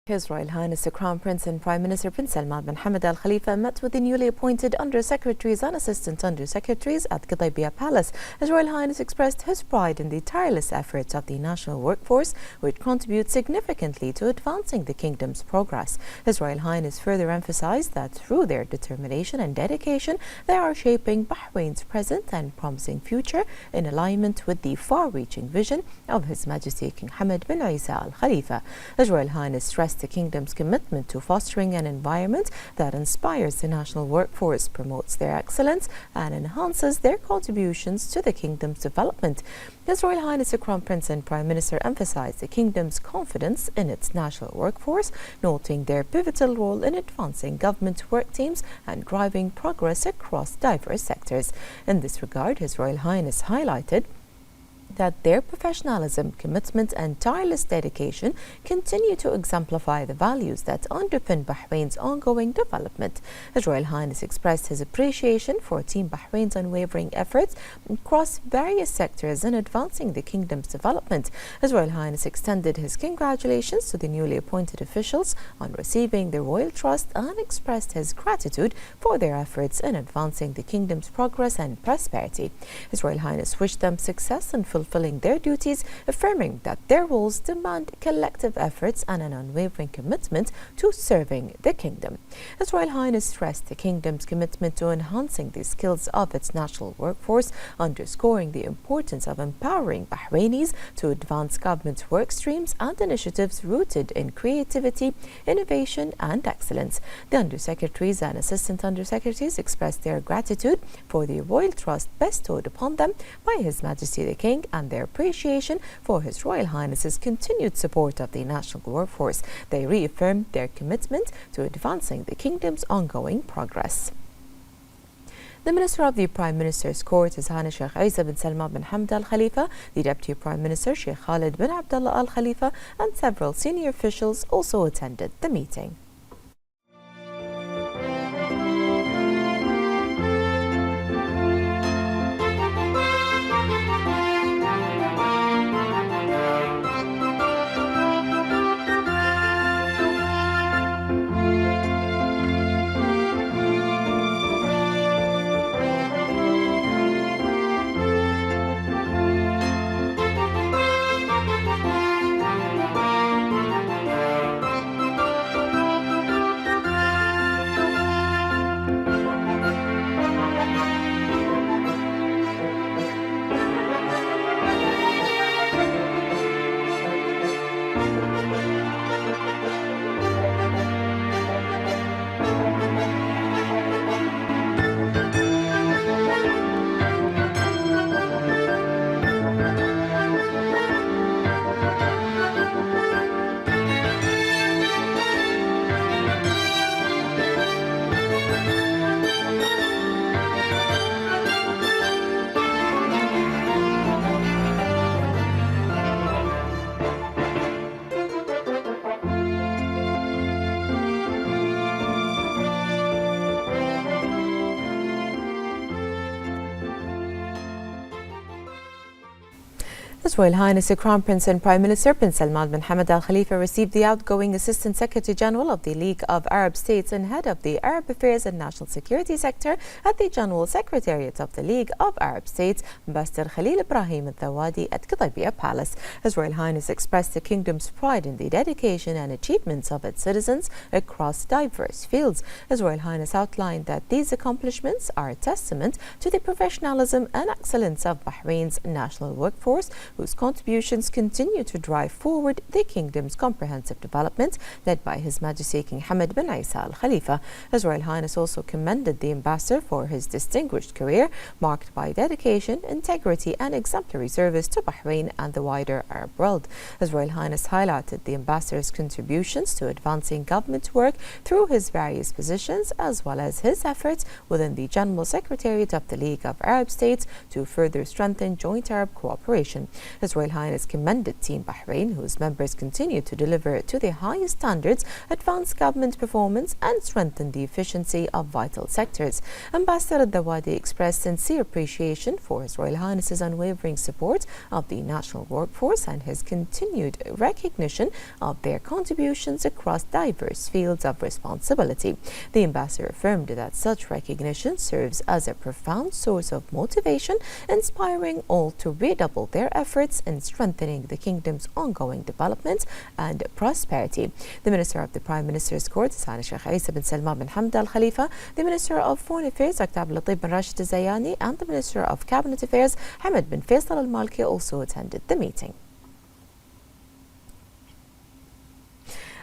His Royal Highness the Crown Prince and Prime Minister Bin Salman bin Hamad Al Khalifa met with the newly appointed Under-Secretaries and Assistant Under-Secretaries at Qutaybiyah Palace. His Royal Highness expressed his pride in the tireless efforts of the national workforce, which contribute significantly to advancing the kingdom's progress. His Royal Highness further emphasized that through their determination and dedication, they are shaping Bahrain's present and promising future in alignment with the far-reaching vision of His Majesty King Hamad bin Isa Al Khalifa. His Royal Highness stressed the kingdom's commitment to fostering an environment that inspires the national workforce, promotes their excellence and enhances their contributions to the kingdom's development. His Royal Highness the Crown Prince and Prime Minister emphasized the kingdom's confidence in its national workforce, noting their pivotal role in advancing government work teams and driving progress across diverse sectors. In this regard, His Royal Highness highlighted that their professionalism, commitment and tireless dedication continue to exemplify the values that underpin Bahrain's ongoing development. His Royal Highness expressed his appreciation for Team Bahrain's unwavering efforts across various sectors in advancing the kingdom's development. His Royal Highness extended his congratulations to the newly appointed officials on receiving the royal trust and expressed his gratitude for their efforts in advancing the kingdom's progress and prosperity. His Royal Highness wished them success in fulfilling their duties, affirming that their roles demand collective efforts and an unwavering commitment to serving the kingdom. His Royal Highness stressed the kingdom's commitment to enhancing the skills of its national workforce, underscoring the importance of empowering Bahrainis to advance government work streams and initiatives rooted in creativity, innovation and excellence. The Undersecretaries and Assistant Undersecretaries expressed their gratitude for the royal trust bestowed upon them by His Majesty the King and their appreciation for His Royal Highness's continued support of the national workforce. They reaffirmed their commitment to advancing the kingdom's ongoing progress. The Minister of the Prime Minister's Court, His Highness Sheikh Isa bin Salman bin Hamad Al Khalifa, the Deputy Prime Minister Sheikh Khalid bin Abdullah Al Khalifa, and several senior officials also attended the meeting. His Royal Highness the Crown Prince and Prime Minister Bin Salman bin Hamad Al Khalifa received the outgoing Assistant Secretary General of the League of Arab States and Head of the Arab Affairs and National Security Sector at the General Secretariat of the League of Arab States, Ambassador Khalil Ibrahim Al Thawadi at Qutaybiyah Palace. His Royal Highness expressed the kingdom's pride in the dedication and achievements of its citizens across diverse fields. His Royal Highness outlined that these accomplishments are a testament to the professionalism and excellence of Bahrain's national workforce, whose contributions continue to drive forward the kingdom's comprehensive development, led by His Majesty King Hamad bin Isa Al Khalifa. His Royal Highness also commended the ambassador for his distinguished career, marked by dedication, integrity and exemplary service to Bahrain and the wider Arab world. His Royal Highness highlighted the ambassador's contributions to advancing government work through his various positions, as well as his efforts within the General Secretariat of the League of Arab States to further strengthen joint Arab cooperation. His Royal Highness commended Team Bahrain, whose members continue to deliver to the highest standards, advance government performance and strengthen the efficiency of vital sectors. Ambassador Dawadi expressed sincere appreciation for His Royal Highness's unwavering support of the national workforce and his continued recognition of their contributions across diverse fields of responsibility. The ambassador affirmed that such recognition serves as a profound source of motivation, inspiring all to redouble their efforts in strengthening the kingdom's ongoing development and prosperity. The Minister of the Prime Minister's Court, Sani Sheikh Isa bin Salman bin Hamad Al Khalifa, the Minister of Foreign Affairs, Dr. Abdul Latif bin Rashid Al Zayani, and the Minister of Cabinet Affairs, Hamad bin Faisal Al Malki, also attended the meeting.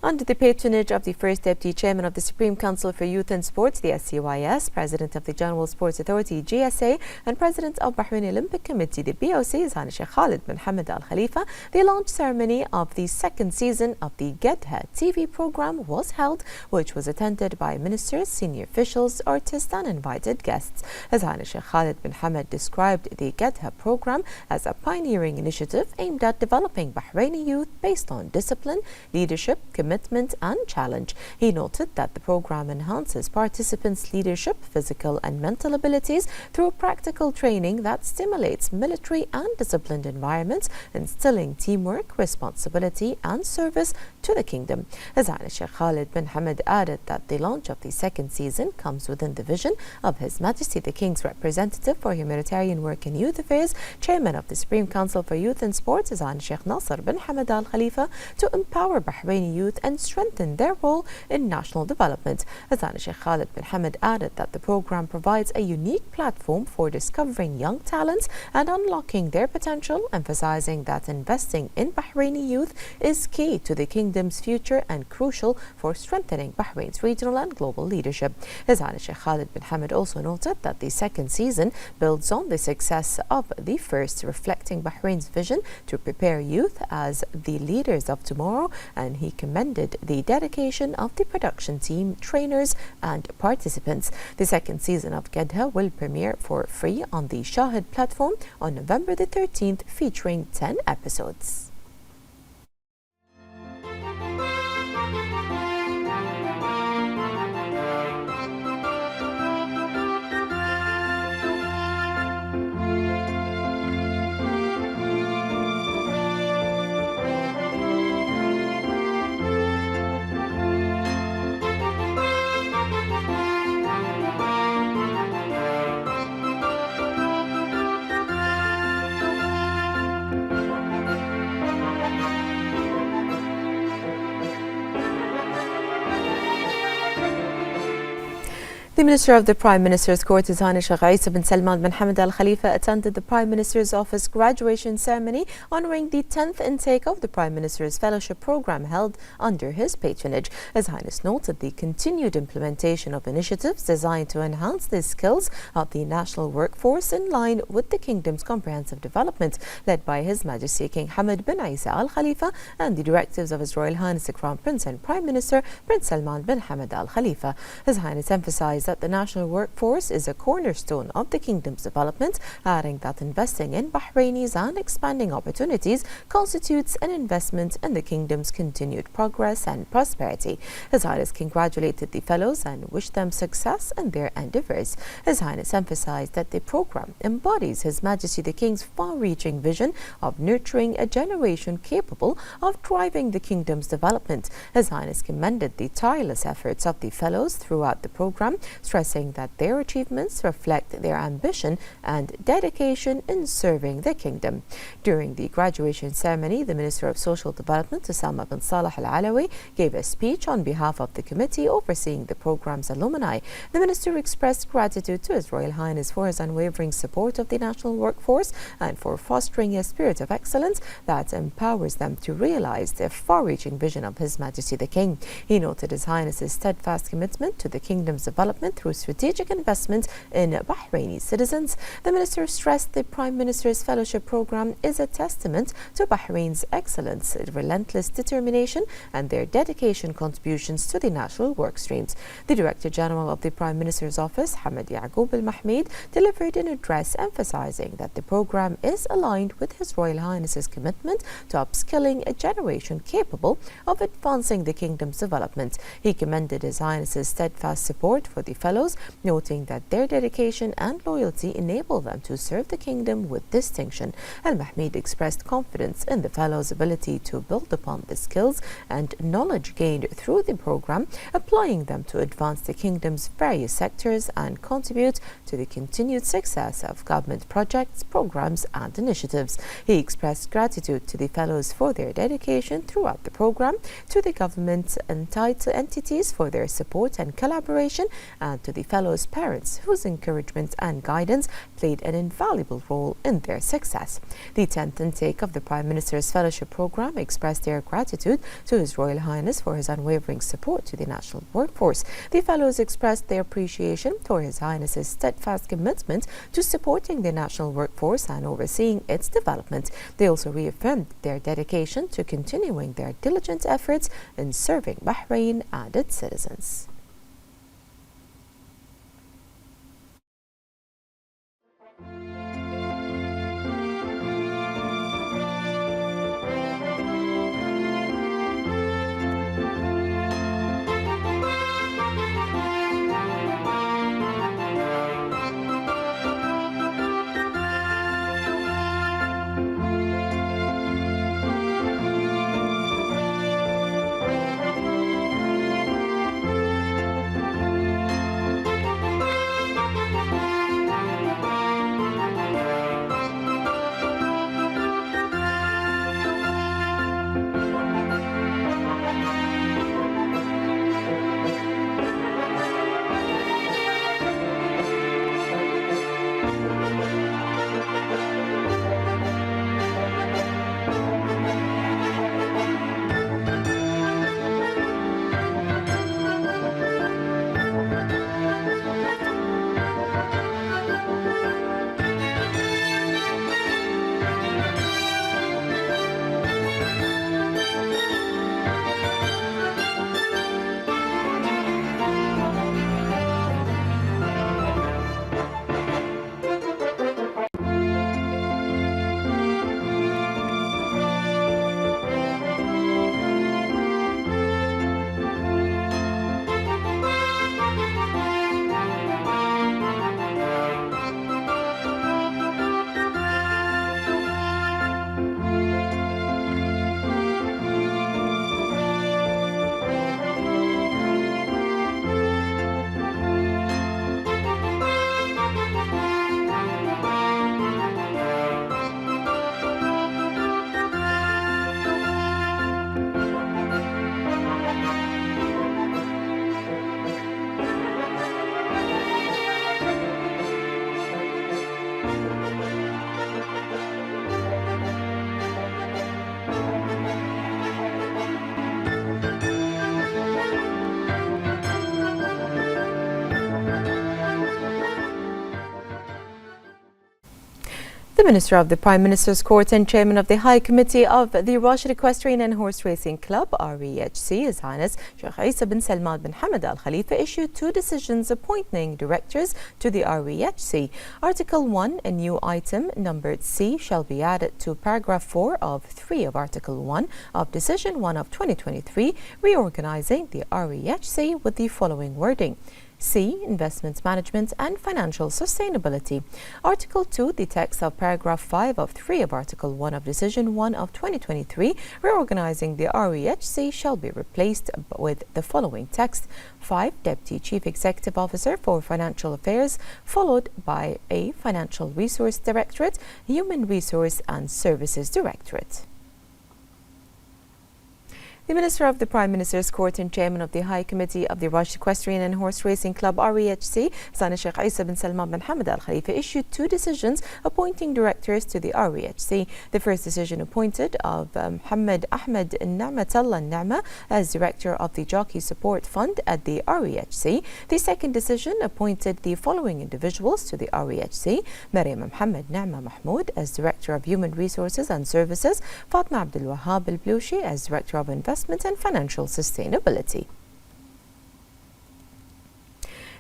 Under the patronage of the First Deputy Chairman of the Supreme Council for Youth and Sports, the SCYS, President of the General Sports Authority, GSA, and President of Bahrain Olympic Committee, the BOC, Sani Sheikh Khalid bin Hamad Al Khalifa, the launch ceremony of the second season of the Gedha TV program was held, which was attended by ministers, senior officials, artists, and invited guests. Sani Sheikh Khalid bin Hamad described the Gedha program as a pioneering initiative aimed at developing Bahraini youth based on discipline, leadership, commitment, and challenge. He noted that the program enhances participants' leadership, physical and mental abilities through practical training that stimulates military and disciplined environments, instilling teamwork, responsibility and service to the kingdom. Sani Sheikh Khalid bin Hamad added that the launch of the second season comes within the vision of His Majesty the King's representative for humanitarian work and youth affairs, Chairman of the Supreme Council for Youth and Sports, Sani Sheikh Nasser bin Hamad Al Khalifa, to empower Bahraini youth and strengthen their role in national development. Sani Sheikh Khalid bin Hamad added that the program provides a unique platform for discovering young talents and unlocking their potential, emphasizing that investing in Bahraini youth is key to the kingdom's future and crucial for strengthening Bahrain's regional and global leadership. Sani Sheikh Khalid bin Hamad also noted that the second season builds on the success of the first, reflecting Bahrain's vision to prepare youth as the leaders of tomorrow, and he commended the dedication of the production team, trainers and participants. The second season of Gedha will premiere for free on the Shahid platform on November the 13th, featuring 10 episodes. The Minister of the Prime Minister's Court, Sani Sheikh Isa bin Salman bin Hamad Al Khalifa, attended the Prime Minister's Office graduation ceremony honoring the 10th intake of the Prime Minister's Fellowship Programme held under his patronage. His Highness noted the continued implementation of initiatives designed to enhance the skills of the national workforce in line with the Kingdom's comprehensive development, led by His Majesty King Hamad bin Isa Al Khalifa and the directives of His Royal Highness the Crown Prince and Prime Minister Prince Salman bin Hamad Al Khalifa. His Highness emphasized that the national workforce is a cornerstone of the kingdom's development, adding that investing in Bahrainis and expanding opportunities constitutes an investment in the kingdom's continued progress and prosperity. His Highness congratulated the fellows and wished them success in their endeavours. His Highness emphasized that the program embodies His Majesty the King's far-reaching vision of nurturing a generation capable of driving the kingdom's development. His Highness commended the tireless efforts of the fellows throughout the program, stressing that their achievements reflect their ambition and dedication in serving the kingdom. During the graduation ceremony, the Minister of Social Development, Osama bin Saleh Al Alawi, gave a speech on behalf of the committee overseeing the program's alumni. The minister expressed gratitude to His Royal Highness for his unwavering support of the national workforce and for fostering a spirit of excellence that empowers them to realize the far-reaching vision of His Majesty the King. He noted His Highness's steadfast commitment to the kingdom's development development through strategic investment in Bahraini citizens. The minister stressed the Prime Minister's Fellowship Programme is a testament to Bahrain's excellence, relentless determination and their dedication contributions to the national work streams. The Director General of the Prime Minister's Office, Hamad Yaqub al-Mahmid, delivered an address emphasizing that the programme is aligned with His Royal Highness's commitment to upskilling a generation capable of advancing the kingdom's development. He commended His Highness's steadfast support for the fellows, noting that their dedication and loyalty enable them to serve the kingdom with distinction. Al-Mahmid expressed confidence in the fellows' ability to build upon the skills and knowledge gained through the programme, applying them to advance the kingdom's various sectors and contribute to the continued success of government projects, programmes and initiatives. He expressed gratitude to the fellows for their dedication throughout the programme, to the government and entities for their support and collaboration, and to the fellows' parents whose encouragement and guidance played an invaluable role in their success. The 10th intake of the Prime Minister's Fellowship Programme expressed their gratitude to His Royal Highness for his unwavering support to the national workforce. The fellows expressed their appreciation for His Highness's steadfast commitment to supporting the national workforce and overseeing its development. They also reaffirmed their dedication to continuing their diligent efforts in serving Bahrain and its citizens. The Minister of the Prime Minister's Court and Chairman of the High Committee of the Rashid Equestrian and Horse Racing Club, REHC, His Highness Sheikh Isa bin Salman bin Hamad Al Khalifa, issued 2 decisions appointing directors to the REHC. Article 1, a new item numbered C, shall be added to paragraph 4 of 3 of Article 1 of Decision 1 of 2023, reorganizing the REHC with the following wording: C. Investment Management and Financial Sustainability. Article 2, the text of paragraph 5 of 3 of Article 1 of Decision 1 of 2023, reorganizing the REHC, shall be replaced with the following text: 5. Deputy Chief Executive Officer for Financial Affairs, followed by a Financial Resource Directorate, Human Resource and Services Directorate. The Minister of the Prime Minister's Court and Chairman of the High Committee of the Rush Equestrian and Horse Racing Club REHC, Sani Sheikh Isa bin Salman bin Hamad Al Khalifa, issued two decisions appointing directors to the REHC. The first decision appointed of Muhammad Ahmed Na'matallah Na'ma as Director of the Jockey Support Fund at the REHC. The second decision appointed the following individuals to the REHC: Maryam Mohammed Na'ma Mahmoud as Director of Human Resources and Services, Fatma Abdul Wahab Al-Blushi as Director of Investment and Financial Sustainability.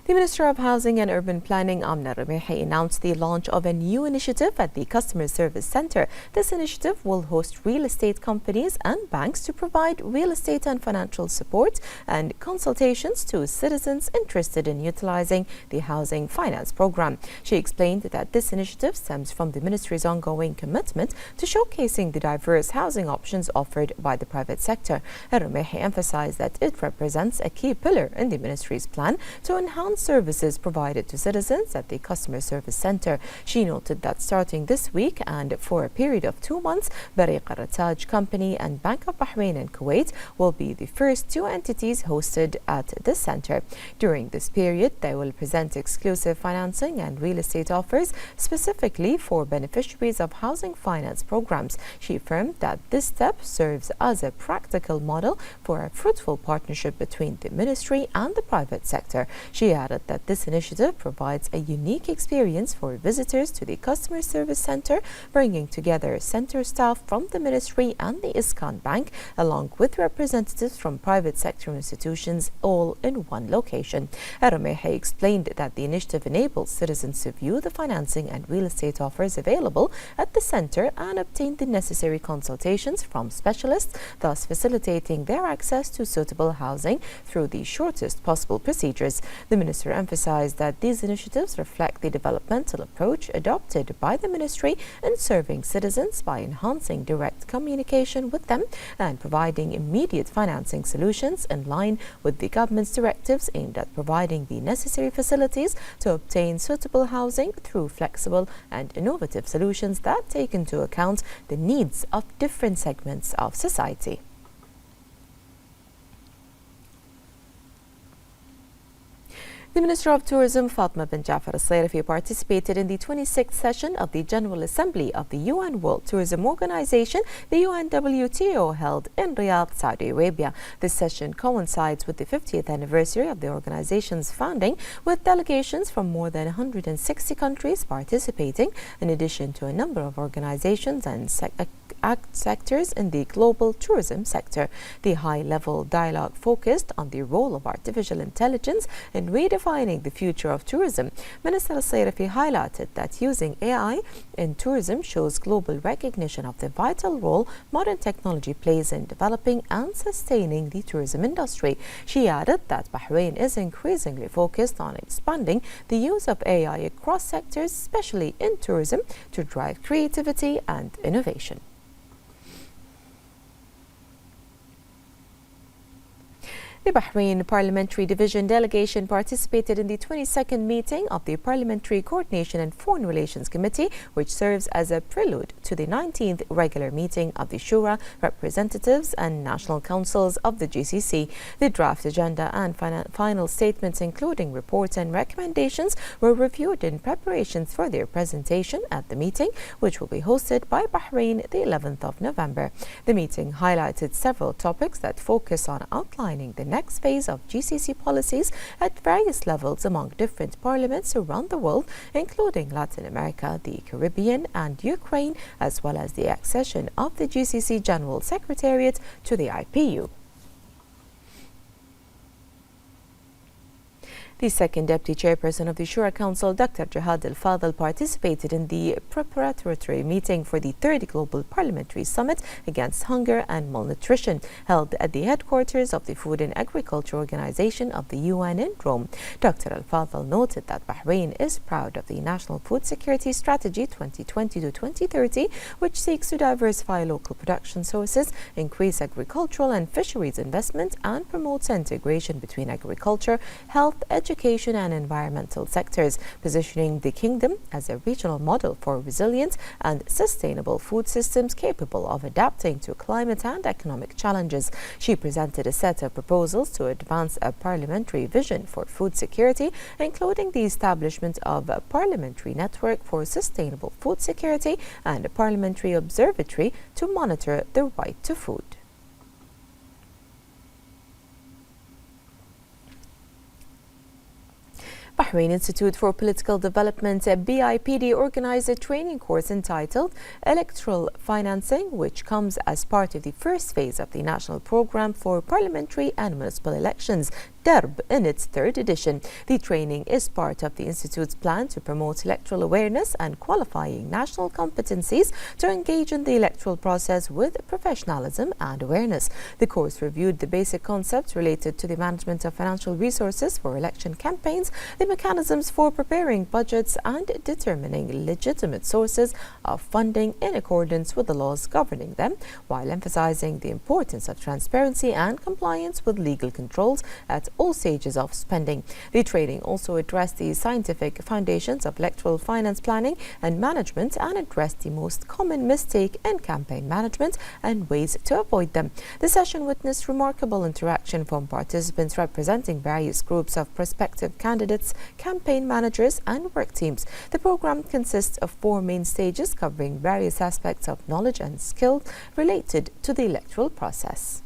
The Minister of Housing and Urban Planning, Amna Ramehi, announced the launch of a new initiative at the Customer Service Centre. This initiative will host real estate companies and banks to provide real estate and financial support and consultations to citizens interested in utilising the housing finance programme. She explained that this initiative stems from the Ministry's ongoing commitment to showcasing the diverse housing options offered by the private sector. Ramehi emphasised that it represents a key pillar in the Ministry's plan to enhance services provided to citizens at the Customer Service Centre. She noted that starting this week and for a period of 2 months, Bariq Al-Rataj Company and Bank of Bahrain and Kuwait will be the first two entities hosted at this centre. During this period, they will present exclusive financing and real estate offers specifically for beneficiaries of housing finance programs. She affirmed that this step serves as a practical model for a fruitful partnership between the Ministry and the private sector. She added that this initiative provides a unique experience for visitors to the Customer Service Centre, bringing together centre staff from the Ministry and the Iskan Bank, along with representatives from private sector institutions, all in one location. Aramehe explained that the initiative enables citizens to view the financing and real estate offers available at the centre and obtain the necessary consultations from specialists, thus facilitating their access to suitable housing through the shortest possible procedures. The Minister emphasised that these initiatives reflect the developmental approach adopted by the Ministry in serving citizens by enhancing direct communication with them and providing immediate financing solutions in line with the government's directives aimed at providing the necessary facilities to obtain suitable housing through flexible and innovative solutions that take into account the needs of different segments of society. The Minister of Tourism, Fatma bin Jafar Al-Sayrafi, participated in the 26th session of the General Assembly of the UN World Tourism Organization, the UNWTO, held in Riyadh, Saudi Arabia. This session coincides with the 50th anniversary of the organization's founding, with delegations from more than 160 countries participating, in addition to a number of organizations and sectors in the global tourism sector. The high-level dialogue focused on the role of artificial intelligence in redefining the future of tourism. Minister Al-Sayrafi highlighted that using AI in tourism shows global recognition of the vital role modern technology plays in developing and sustaining the tourism industry. She added that Bahrain is increasingly focused on expanding the use of AI across sectors, especially in tourism, to drive creativity and innovation. The Bahrain Parliamentary Division delegation participated in the 22nd meeting of the Parliamentary Coordination and Foreign Relations Committee, which serves as a prelude to the 19th regular meeting of the Shura, representatives and national councils of the GCC. The draft agenda and final statements, including reports and recommendations, were reviewed in preparations for their presentation at the meeting, which will be hosted by Bahrain the 11th of November. The meeting highlighted several topics that focus on outlining the next phase of GCC policies at various levels among different parliaments around the world, including Latin America, the Caribbean and Ukraine, as well as the accession of the GCC General Secretariat to the IPU. The second Deputy Chairperson of the Shura Council, Dr. Jihad Al-Fadl, participated in the preparatory meeting for the third Global Parliamentary Summit Against Hunger and Malnutrition, held at the headquarters of the Food and Agriculture Organization of the UN in Rome. Dr. Al-Fadl noted that Bahrain is proud of the National Food Security Strategy 2020 to 2030, which seeks to diversify local production sources, increase agricultural and fisheries investment, and promotes integration between agriculture, health, education, education and environmental sectors, positioning the kingdom as a regional model for resilient and sustainable food systems capable of adapting to climate and economic challenges. She presented a set of proposals to advance a parliamentary vision for food security, including the establishment of a parliamentary network for sustainable food security and a parliamentary observatory to monitor the right to food. Bahrain Institute for Political Development BIPD organized a training course entitled Electoral Financing, which comes as part of the first phase of the National Programme for Parliamentary and Municipal Elections, DERB, in its third edition. The training is part of the Institute's plan to promote electoral awareness and qualifying national competencies to engage in the electoral process with professionalism and awareness. The course reviewed the basic concepts related to the management of financial resources for election campaigns, the mechanisms for preparing budgets, and determining legitimate sources of funding in accordance with the laws governing them, while emphasizing the importance of transparency and compliance with legal controls at all stages of spending. The training also addressed the scientific foundations of electoral finance planning and management and addressed the most common mistake in campaign management and ways to avoid them. The session witnessed remarkable interaction from participants representing various groups of prospective candidates, campaign managers, and work teams. The program consists of 4 main stages covering various aspects of knowledge and skill related to the electoral process.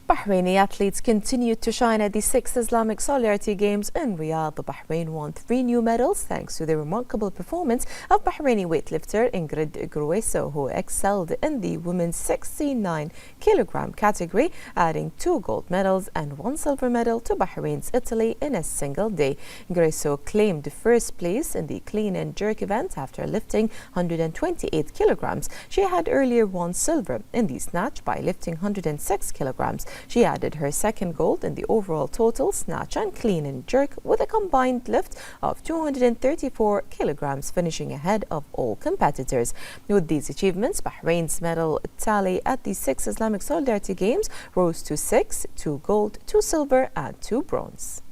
Bahraini athletes continued to shine at the 6th Islamic Solidarity Games in Riyadh. Bahrain won 3 new medals thanks to the remarkable performance of Bahraini weightlifter Ingrid Grueso, who excelled in the women's 69 kilogram category, adding 2 gold medals and 1 silver medal to Bahrain's Italy in a single day. Grueso claimed first place in the clean and jerk event after lifting 128 kilograms. She had earlier won silver in the snatch by lifting 106 kilograms. She added her second gold in the overall total snatch and clean and jerk with a combined lift of 234 kilograms, finishing ahead of all competitors. With these achievements, Bahrain's medal tally at the 6th Islamic Solidarity Games rose to 6, 2 gold, 2 silver, and 2 bronze.